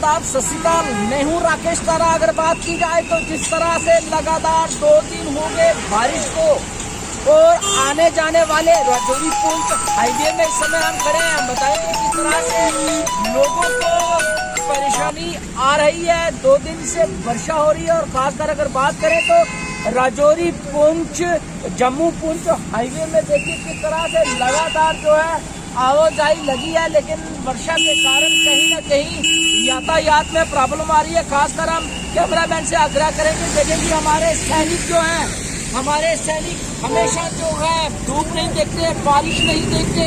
आदाब, सत श्री अकाल। मैं हूँ राकेश तारा। अगर बात की जाए तो जिस तरह से लगातार 2 दिन हो गए बारिश को और आने जाने वाले राजौरी पुंछ हाईवे में इस समय हम खड़े हैं, बताएंगे किस तरह से लोगों को परेशानी आ रही है। 2 दिन से वर्षा हो रही है और खासकर अगर बात करें तो राजौरी पुंछ जम्मू पुंछ हाईवे में देखिए किस तरह से लगातार जो है आवाजाही लगी है, लेकिन वर्षा के कारण कहीं ना कहीं यातायात में प्रॉब्लम आ रही है। खासकर हम कैमरामैन से आग्रह करेंगे, देखेंगे हमारे सैनिक जो हैं, हमारे सैनिक हमेशा जो है धूप नहीं देखते, बारिश नहीं देखते,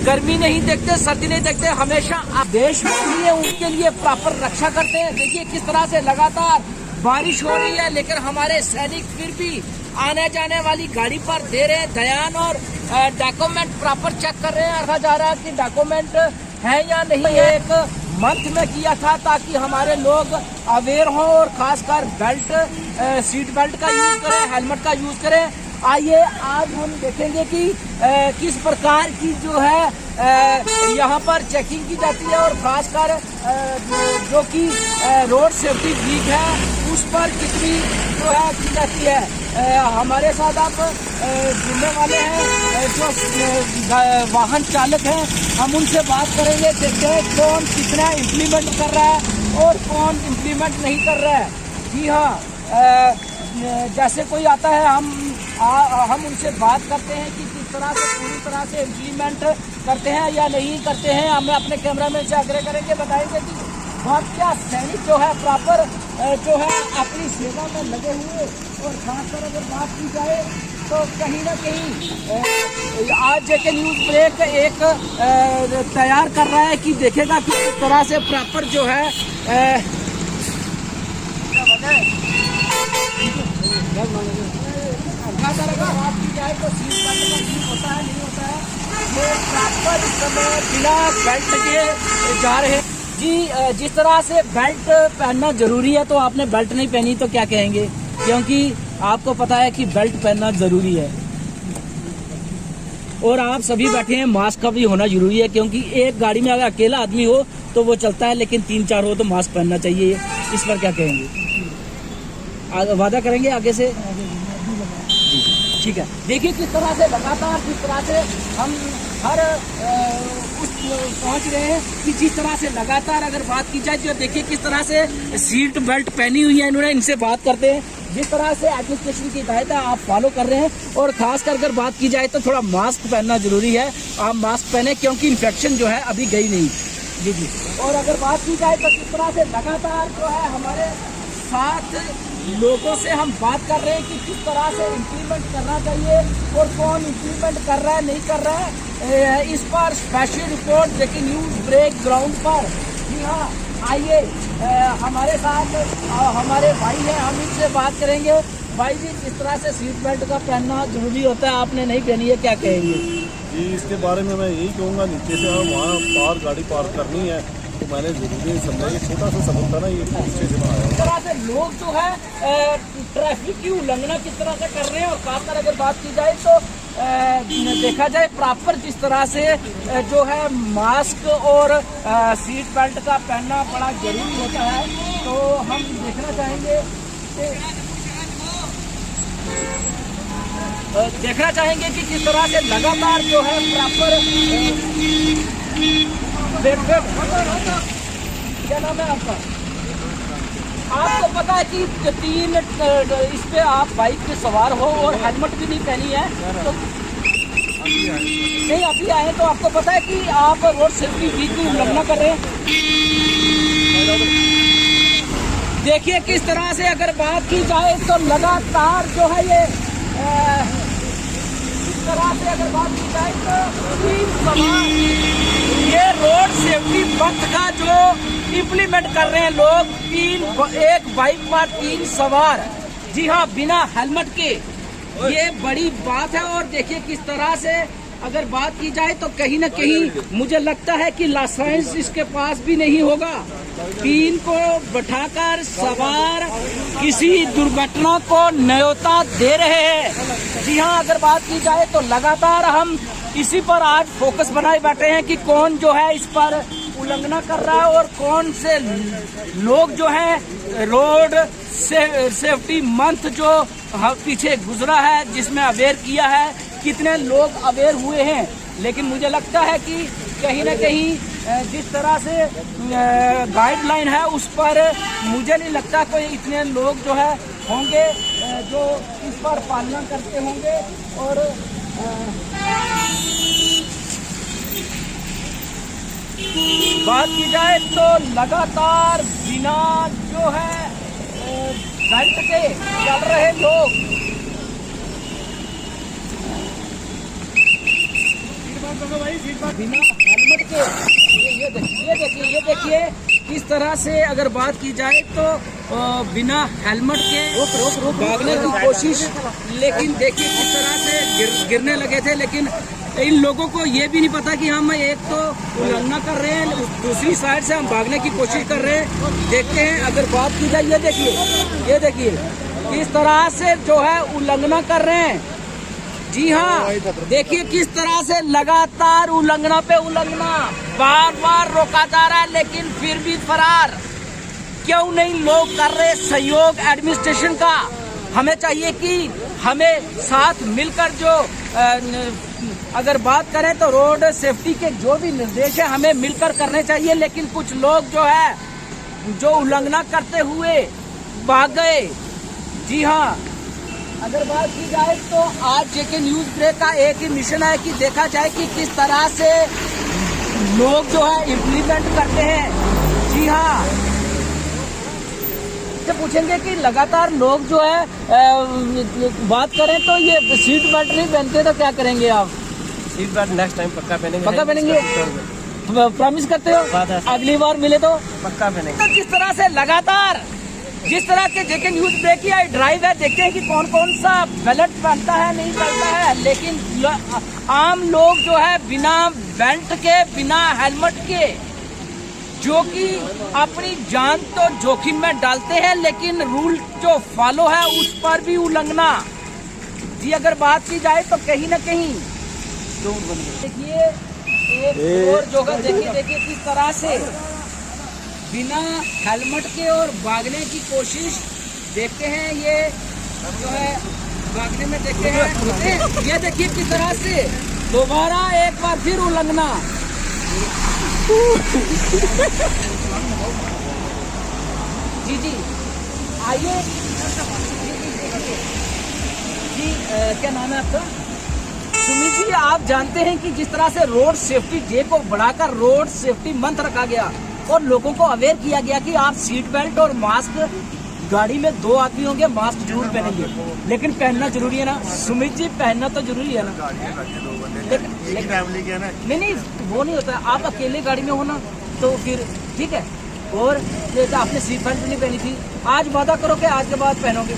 गर्मी नहीं देखते, सर्दी नहीं देखते, हमेशा देशवासी है उनके लिए प्रॉपर रक्षा करते हैं। देखिए किस तरह से लगातार बारिश हो रही है, लेकिन हमारे सैनिक फिर भी आने जाने वाली गाड़ी पर दे रहे हैं ध्यान और डॉक्यूमेंट प्रॉपर चेक कर रहे हैं। रखा जा रहा है कि डॉक्यूमेंट है या नहीं है। एक मंथ में किया था ताकि हमारे लोग अवेयर हों और खासकर बेल्ट, सीट बेल्ट का यूज करें, हेलमेट का यूज करें। आइए आज हम देखेंगे कि किस प्रकार की जो है यहाँ पर चेकिंग की जाती है और खासकर जो कि रोड सेफ्टी वीक है उस पर कितनी जो है की जाती है। हमारे साथ आप जुड़ने वाले हैं जो वाहन चालक हैं, हम उनसे बात करेंगे, देखते हैं कौन कितना इम्प्लीमेंट कर रहा है और कौन इम्प्लीमेंट नहीं कर रहा है। जी हाँ, जैसे कोई आता है हम उनसे बात करते हैं कि किस तरह से पूरी तरह से इम्प्लीमेंट करते हैं या नहीं करते हैं। हमें अपने कैमरामैन से आग्रह करेंगे, बताएंगे कि बहुत क्या सैनिक जो है प्रॉपर जो है अपनी सेवा में लगे हुए। और खासकर अगर बात की जाए तो कहीं ना कहीं आज जेके न्यूज ब्रेक एक तैयार कर रहा है कि देखेगा कि किस तरह से प्रॉपर जो है बात की जाए तो सीट बेल्ट का यूज होता है नहीं होता है, ये प्रॉपर इस समय बिना बेल्ट के जा रहे हैं। जी, जिस तरह से बेल्ट पहनना जरूरी है तो आपने बेल्ट नहीं पहनी तो क्या कहेंगे, क्योंकि आपको पता है कि बेल्ट पहनना जरूरी है। और आप सभी बैठे हैं, मास्क का भी होना जरूरी है, क्योंकि एक गाड़ी में अगर अकेला आदमी हो तो वो चलता है, लेकिन 3-4 हो तो मास्क पहनना चाहिए। इस पर क्या कहेंगे, वादा करेंगे आगे से? ठीक है। देखिए किस तरह से लगातार जिस तरह से हम हर पहुंच रहे हैं कि जिस तरह से लगातार अगर बात की जाए तो देखिए किस तरह से सीट बेल्ट पहनी हुई है इन्होंने। इनसे बात करते हैं, जिस तरह से एडमिनिस्ट्रेशन की हिदायत है आप फॉलो कर रहे हैं। और खासकर अगर बात की जाए तो थोड़ा मास्क पहनना जरूरी है, आप मास्क पहने क्योंकि इन्फेक्शन जो है अभी गई नहीं। जी। और अगर बात की जाए तो किस तरह से लगातार जो है हमारे साथ लोगों से हम बात कर रहे हैं कि किस तरह से इम्प्लीमेंट करना चाहिए और कौन इम्प्लीमेंट कर रहा है नहीं कर रहा है। इस पर special report JK news break ground पर। जी हाँ, आइए हमारे साथ हमारे भाई हैं, हम इनसे बात करेंगे। भाई जी, किस तरह से सीट बेल्ट का पहनना जरूरी होता है, आपने नहीं पहनी है, क्या कहेंगे? जी, इसके बारे में मैं यही कहूँगा, नीचे से वहाँ पार गाड़ी पार करनी है तो मैंने जरूरी समझा। ये छोटा सा सबक था ना, ये नीचे से बनाया। इस तरह से लोग जो है ट्रैफिक की उल्लंघना किस तरह से कर रहे हैं और खासकर अगर बात की जाए तो देखा जाए प्रॉपर जिस तरह से जो है मास्क और सीट बेल्ट का पहनना बड़ा जरूरी होता है। तो हम देखना चाहेंगे कि किस तरह से लगातार जो है प्रॉपर। क्या नाम है आपका? आपको पता है कि 3 इस पे आप बाइक पे सवार हो और हेलमेट भी नहीं पहनी है तो नहीं अभी आए, तो आपको पता है कि आप रोड सेफ्टी वीक की उल्लंघना कर रहे हैं। देखिए किस तरह से अगर बात की जाए तो लगातार जो है ये इस तरह से अगर बात की जाए तो ये रोड सेफ्टी मंथ का जो इम्प्लीमेंट कर रहे हैं लोग, एक बाइक पर 3 सवार। जी हाँ, बिना हेलमेट के, ये बड़ी बात है। और देखिए किस तरह से अगर बात की जाए तो कहीं ना कहीं मुझे लगता है कि लाइसेंस इसके पास भी नहीं होगा। 3 को बैठाकर सवार किसी दुर्घटना को न्योता दे रहे हैं। जी हाँ, अगर बात की जाए तो लगातार हम इसी पर आज फोकस बनाए बैठे हैं कि कौन जो है इस पर उल्लंघना कर रहा है और कौन से लोग जो है रोड सेफ्टी मंथ जो पीछे गुजरा है जिसमें अवेयर किया है, कितने लोग अवेयर हुए हैं। लेकिन मुझे लगता है कि कहीं ना कहीं जिस तरह से गाइडलाइन है उस पर मुझे नहीं लगता कोई इतने लोग जो है होंगे जो इस पर पालना करते होंगे। और बात की जाए तो लगातार बिना जो है बेल्ट के चल रहे लोग, बिना हेलमेट के, ये देखिए किस तरह से अगर बात की जाए तो बिना हेलमेट के भागने की कोशिश। लेकिन देखिए किस तरह से गिरने लगे थे। लेकिन इन लोगों को ये भी नहीं पता कि हम एक तो उल्लंघना कर रहे हैं, दूसरी साइड से हम भागने की कोशिश कर रहे हैं। देखते हैं अगर बात की जाए, ये देखिए किस तरह से जो है उल्लंघना कर रहे हैं। जी हाँ, देखिए किस तरह से लगातार उल्लंघना पे उल्लंघना, बार बार रोका जा रहा है लेकिन फिर भी फरार। क्यों नहीं लोग कर रहे सहयोग एडमिनिस्ट्रेशन का? हमें चाहिए कि हमें साथ मिलकर जो अगर बात करें तो रोड सेफ्टी के जो भी निर्देश है हमें मिलकर करने चाहिए। लेकिन कुछ लोग जो है जो उल्लंघना करते हुए भाग गए। जी हाँ, अगर बात की जाए तो आज जेके न्यूज ब्रेक का एक ही मिशन है कि देखा जाए कि किस तरह से लोग जो है इम्प्लीमेंट करते हैं। जी हाँ, से पूछेंगे कि लगातार लोग जो है बात करें तो ये सीट बेल्ट नहीं पहनते तो क्या करेंगे आप? सीट बेल्ट नेक्स्ट टाइम पक्का पहनेंगे। पक्का पहनेंगे? प्रॉमिस करते हो अगली बार मिले तो पक्का पहनेंगे। तो किस तरह से लगातार जिस तरह के जेके न्यूज ब्रेक की ड्राइव है, देखते हैं कि कौन कौन सा बेल्ट पहनता है नहीं पहनता है। लेकिन आम लोग जो है बिना बेल्ट के, बिना हेलमेट के, जो कि अपनी जान तो जोखिम में डालते हैं लेकिन रूल जो फॉलो है उस पर भी उल्लंघना। जी अगर बात की जाए तो कहीं ना कहीं देखिए एक और जगह देखिए किस तरह से बिना हेलमेट के और भागने की कोशिश। देखते हैं ये जो है भागने में देखते हैं, ये देखिए किस तरह से दोबारा एक बार फिर उल्लंघना। जी आइए जी, क्या नाम है आपका? सुमित जी, आप जानते हैं कि जिस तरह से रोड सेफ्टी डे को बढ़ाकर रोड सेफ्टी मंथ रखा गया और लोगों को अवेयर किया गया कि आप सीट बेल्ट और मास्क, गाड़ी में 2 आदमी होंगे मास्क जरूर पहनेंगे, लेकिन पहनना जरूरी है ना सुमित जी? पहनना तो जरूरी है ना। लेकिन फैमिली के ना नहीं वो नहीं होता। आप अकेले गाड़ी में हो ना तो फिर ठीक है। और आपने सीट बेल्ट नहीं पहनी थी, आज वादा करो कि आज के बाद पहनोगे।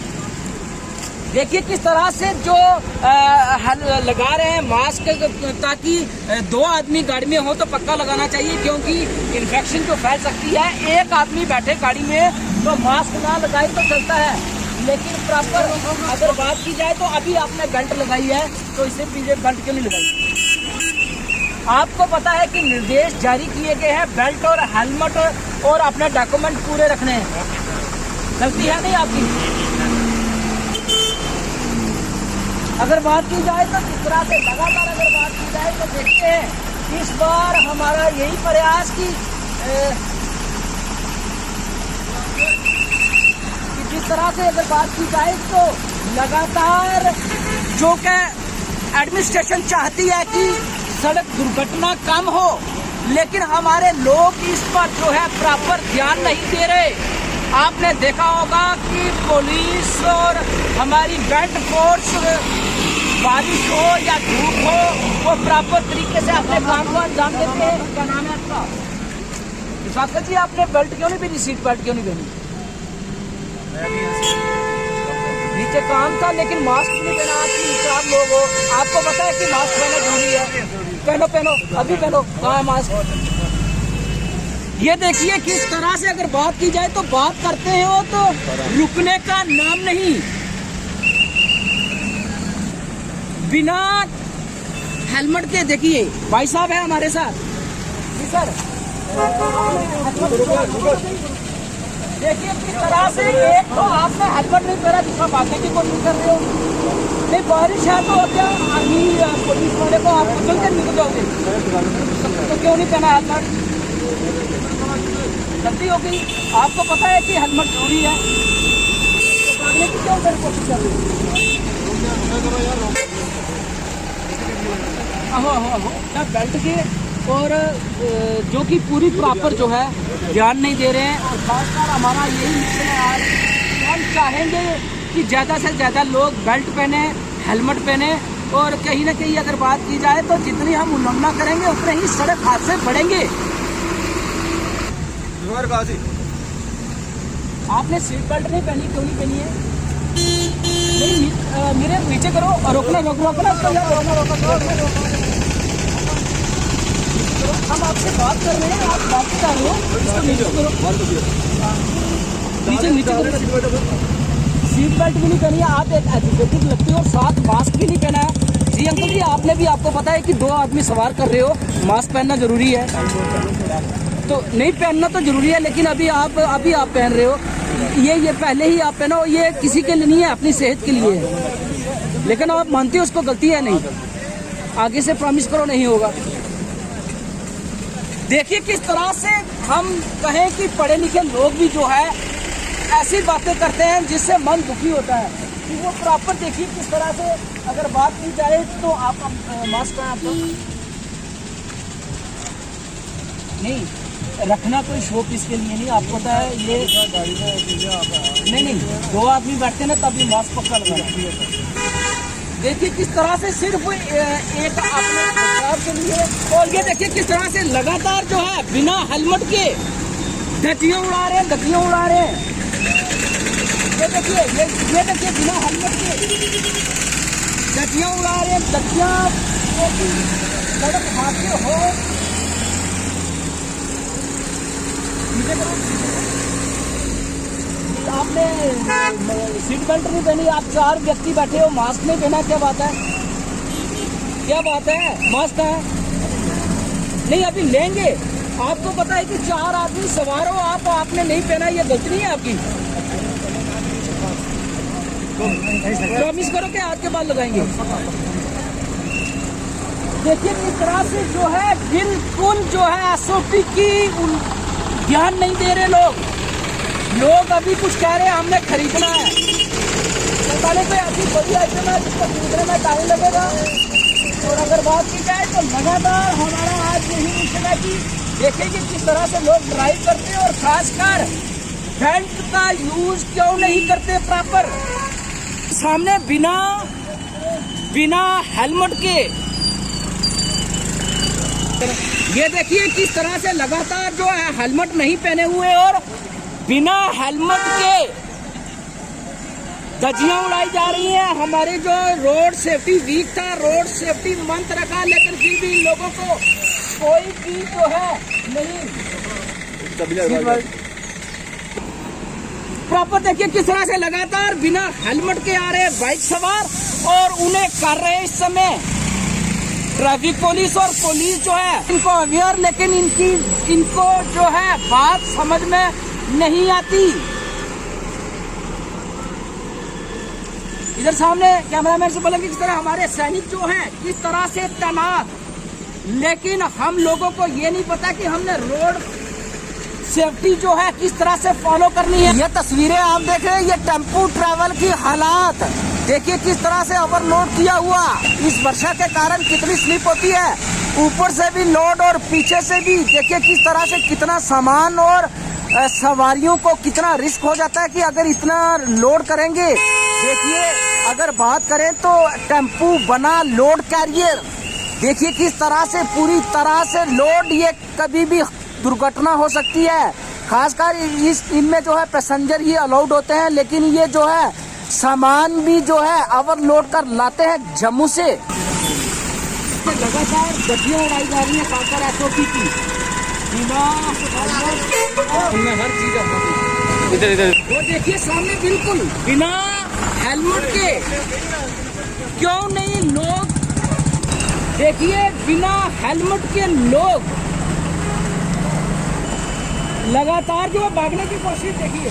देखिए किस तरह से जो लगा रहे हैं मास्क, ताकि 2 आदमी गाड़ी में हो तो पक्का लगाना चाहिए क्योंकि इन्फेक्शन जो फैल सकती है। एक आदमी बैठे गाड़ी में तो मास्क ना लगाए तो चलता है, लेकिन प्रॉपर अगर बात की जाए तो अभी आपने बेल्ट लगाई है तो इससे पीछे बेल्ट क्यों नहीं लगाई? आपको पता है कि निर्देश जारी किए गए हैं बेल्ट और हेलमेट और अपने डॉक्यूमेंट पूरे रखने हैं। गलती है नहीं आपकी? अगर बात की जाए तो इस तरह से लगातार अगर बात की जाए तो देखते हैं इस बार हमारा यही प्रयास कि जिस तरह से अगर बात की जाए तो लगातार जो कि एडमिनिस्ट्रेशन चाहती है कि सड़क दुर्घटना कम हो, लेकिन हमारे लोग इस पर जो है प्रॉपर ध्यान नहीं दे रहे। आपने देखा होगा कि पुलिस और हमारी बेल्ट फोर्स बारिश हो या धूप हो वो प्रॉपर तरीके से अपने काम को अंजाम देते हैं। क्या नाम है आपका? स्वागत जी, आपने बेल्ट क्यों नहीं पहनी, सीट बेल्ट क्यों नहीं पहनी? नीचे काम था लेकिन मास्क नहीं पहना। आप 3-4 लोग हो, आपको पता है कि मास्क पहनना जरूरी है। पहनो अभी पहनो। कहाँ है मास्क? ये देखिए किस तरह से अगर बात की जाए तो बात करते हो तो रुकने का नाम नहीं। बिना हेलमेट के देखिए भाई साहब है हमारे साथ। जी सर, देखिए किस तरह से, एक तो आपने हेलमेट नहीं पहना जिसमें भागने की कोशिश कर रहे हो। नहीं बारिश है तो क्या अभी पुलिस वाले को आप चल के निकल जाओगे, तो क्यों नहीं पहना हेलमेट? गलती हो गई। आपको पता है कि हेलमेट जरूरी है, तो भागने की क्यों मेरी कोशिश कर रहे हो? क्या बेल्ट के और जो कि पूरी प्रॉपर जो है ध्यान नहीं दे रहे हैं। और खासकर हमारा यही मिशन है आज कि हम चाहेंगे कि ज़्यादा से ज़्यादा लोग बेल्ट पहने, हेलमेट पहने। और कहीं ना कहीं अगर बात की जाए तो जितनी हम उल्लंघना करेंगे उतने ही सड़क हादसे बढ़ेंगे। आपने सीट बेल्ट नहीं पहनी, क्यों नहीं पहनी है? नहीं मेरे नीचे करो और रोकना रोकना हम आपसे बात कर रहे हैं, आप बात कर रहे हो, नीचे नीचे सीट बेल्ट भी नहीं पहनी है, आप एक एजुकेटेड लगते हो और साथ मास्क भी नहीं पहना है। जी अंकल जी, आपने भी, आपको पता है कि 2 आदमी सवार कर रहे हो, मास्क पहनना जरूरी है। तो नहीं पहनना तो जरूरी है, लेकिन अभी आप पहन रहे हो। ये पहले ही आप पहनो, ये किसी के लिए नहीं है, अपनी सेहत के लिए है। लेकिन आप मानते हो उसको गलती है? नहीं, आगे से प्रॉमिस करो नहीं होगा। देखिए किस तरह से हम कहें कि पढ़े लिखे लोग भी जो है ऐसी बातें करते हैं जिससे मन दुखी होता है कि वो प्रॉपर। देखिए किस तरह से अगर बात की जाए तो आप मास्क आप नहीं रखना, कोई शौक इसके लिए नहीं, आपको पता है ये नहीं 2 आदमी बैठते ना तभी मास्क पक्का लगाना। देखिए किस तरह से सिर्फ एक अपने बचाव के लिए। और ये देखिए किस तरह से लगातार जो है बिना हेलमेट के धज्जियां उड़ा रहे हैं। ये देखिए बिना हेलमेट के धज्जियां उड़ा रहे हैं। धज्जियां सड़क हादसे हो। आपने सीट बेल्ट नहीं पहनी, आप 4 व्यक्ति बैठे हो, मास्क नहीं पहना, क्या बात है? मास्क है नहीं, अभी लेंगे। आपको पता है कि 4 आदमी सवार हो, आपने नहीं पहना, ये गलती नहीं है आपकी। प्रॉमिस करो कि आज के बाद लगाएंगे। देखिए किस तरह से जो है बिल्कुल जो है SOP की ध्यान नहीं दे रहे लोग अभी कुछ कह रहे हैं हमने खरीदना है, पहले तो ऐसी बड़ी आइटम है जिसको खरीदने में टाइम लगेगा। और अगर बात की जाए तो लगातार हमारा आज यही मिशन है कि देखेंगे किस तरह से लोग ड्राइव करते हैं और खासकर बेल्ट का यूज क्यों नहीं करते प्रॉपर। सामने बिना हेलमेट के ये देखिए किस तरह से लगातार जो है हेलमेट नहीं पहने हुए और बिना हेलमेट के धज्जियां उड़ाई जा रही हैं। हमारे जो रोड सेफ्टी वीक था, रोड सेफ्टी मंथ रखा, लेकिन फिर भी लोगों को कोई भी जो है नहीं प्रॉपर। देखिए किस तरह से लगातार बिना हेलमेट के आ रहे बाइक सवार और उन्हें कर रहे इस समय ट्रैफिक पुलिस और पुलिस जो है इनको अवेयर, लेकिन इनको जो है बात समझ में नहीं आती। इधर सामने कैमरामैन से बोलेंगे किस तरह हमारे सैनिक जो हैं किस तरह से तैनात, लेकिन हम लोगों को ये नहीं पता कि हमने रोड सेफ्टी जो है किस तरह से फॉलो करनी है। ये तस्वीरें आप देख रहे हैं, ये टेम्पो ट्रैवल की हालात देखिए किस तरह से ओवरलोड किया हुआ। इस वर्षा के कारण कितनी स्लिप होती है, ऊपर से भी लोड और पीछे से भी। देखिए किस तरह से कितना सामान और सवारियों को कितना रिस्क हो जाता है कि अगर इतना लोड करेंगे। देखिए अगर बात करें तो टेम्पू बना लोड कैरियर, देखिए किस तरह से पूरी तरह से लोड, ये कभी भी दुर्घटना हो सकती है। खासकर इनमें जो है पैसेंजर ही अलाउड होते हैं, लेकिन ये जो है सामान भी जो है ओवरलोड कर लाते हैं जम्मू से। लगातार गड्डियां उड़ाई जा रही है खासकर SOP की, हर चीज इधर वो देखिए सामने बिल्कुल बिना हेलमेट के क्यों नहीं लोग, देखिए बिना हेलमेट के लोग लगातार जो भागने की कोशिश देखिए।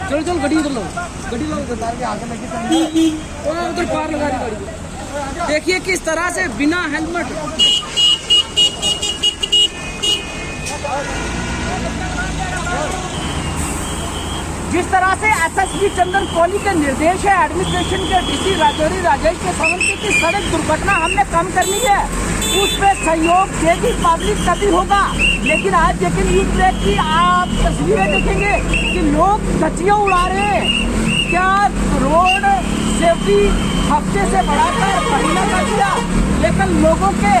चलो चलो गड्डी उधर लो, गड्डी लो उधर आगे लगी उधर पार लगा दी गाड़ी को। देखिए किस तरह से बिना हेलमेट जिस तरह से एसएसपी चंदन कोहली के निर्देश है एडमिनिस्ट्रेशन के डीसी राजौरी राजेश के सावंत की सड़क दुर्घटना हमने कम करनी है, उस पे सहयोग देगी पब्लिक तभी होगा। लेकिन आज लेकिन न्यूज ब्रेक की आप तस्वीरें देखेंगे कि लोग धज्जियां उड़ा रहे हैं। क्या रोड सेफ्टी हफ्ते से बढ़ाकर महीना कर दिया, लेकिन लोगों के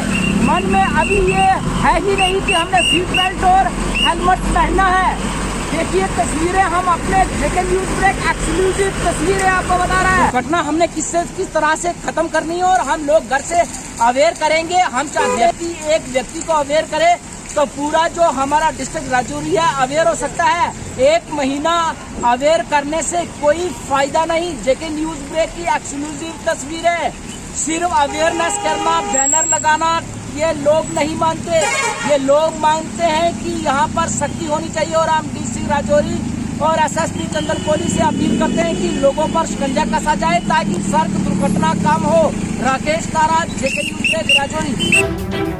मन में अभी ये है ही नहीं कि हमने सीट बेल्ट और हेलमेट पहनना है। देखिए तस्वीरें हम अपने लेकिन न्यूज ब्रेक एक्सक्लूसिव तस्वीरें आपको बता रहा है। घटना हमने किस तरह से खत्म करनी है और हम लोग घर से अवेयर करेंगे। हम चाहते हैं कि एक व्यक्ति को अवेयर करे तो पूरा जो हमारा डिस्ट्रिक्ट राजौरी है अवेयर हो सकता है। एक महीना अवेयर करने से कोई फायदा नहीं। जेके न्यूज ब्रेक की एक्सक्लूसिव तस्वीरें सिर्फ अवेयरनेस करना, बैनर लगाना ये लोग नहीं मानते। ये लोग मानते हैं कि यहाँ पर सख्ती होनी चाहिए और हम डीसी राजौरी और एसएसपी चंदन कोहली से अपील करते हैं कि लोगों पर शिकंजा कसा जाए ताकि सड़क दुर्घटना कम हो। राकेश तारा, जेके न्यूज ब्रेक, राजौरी।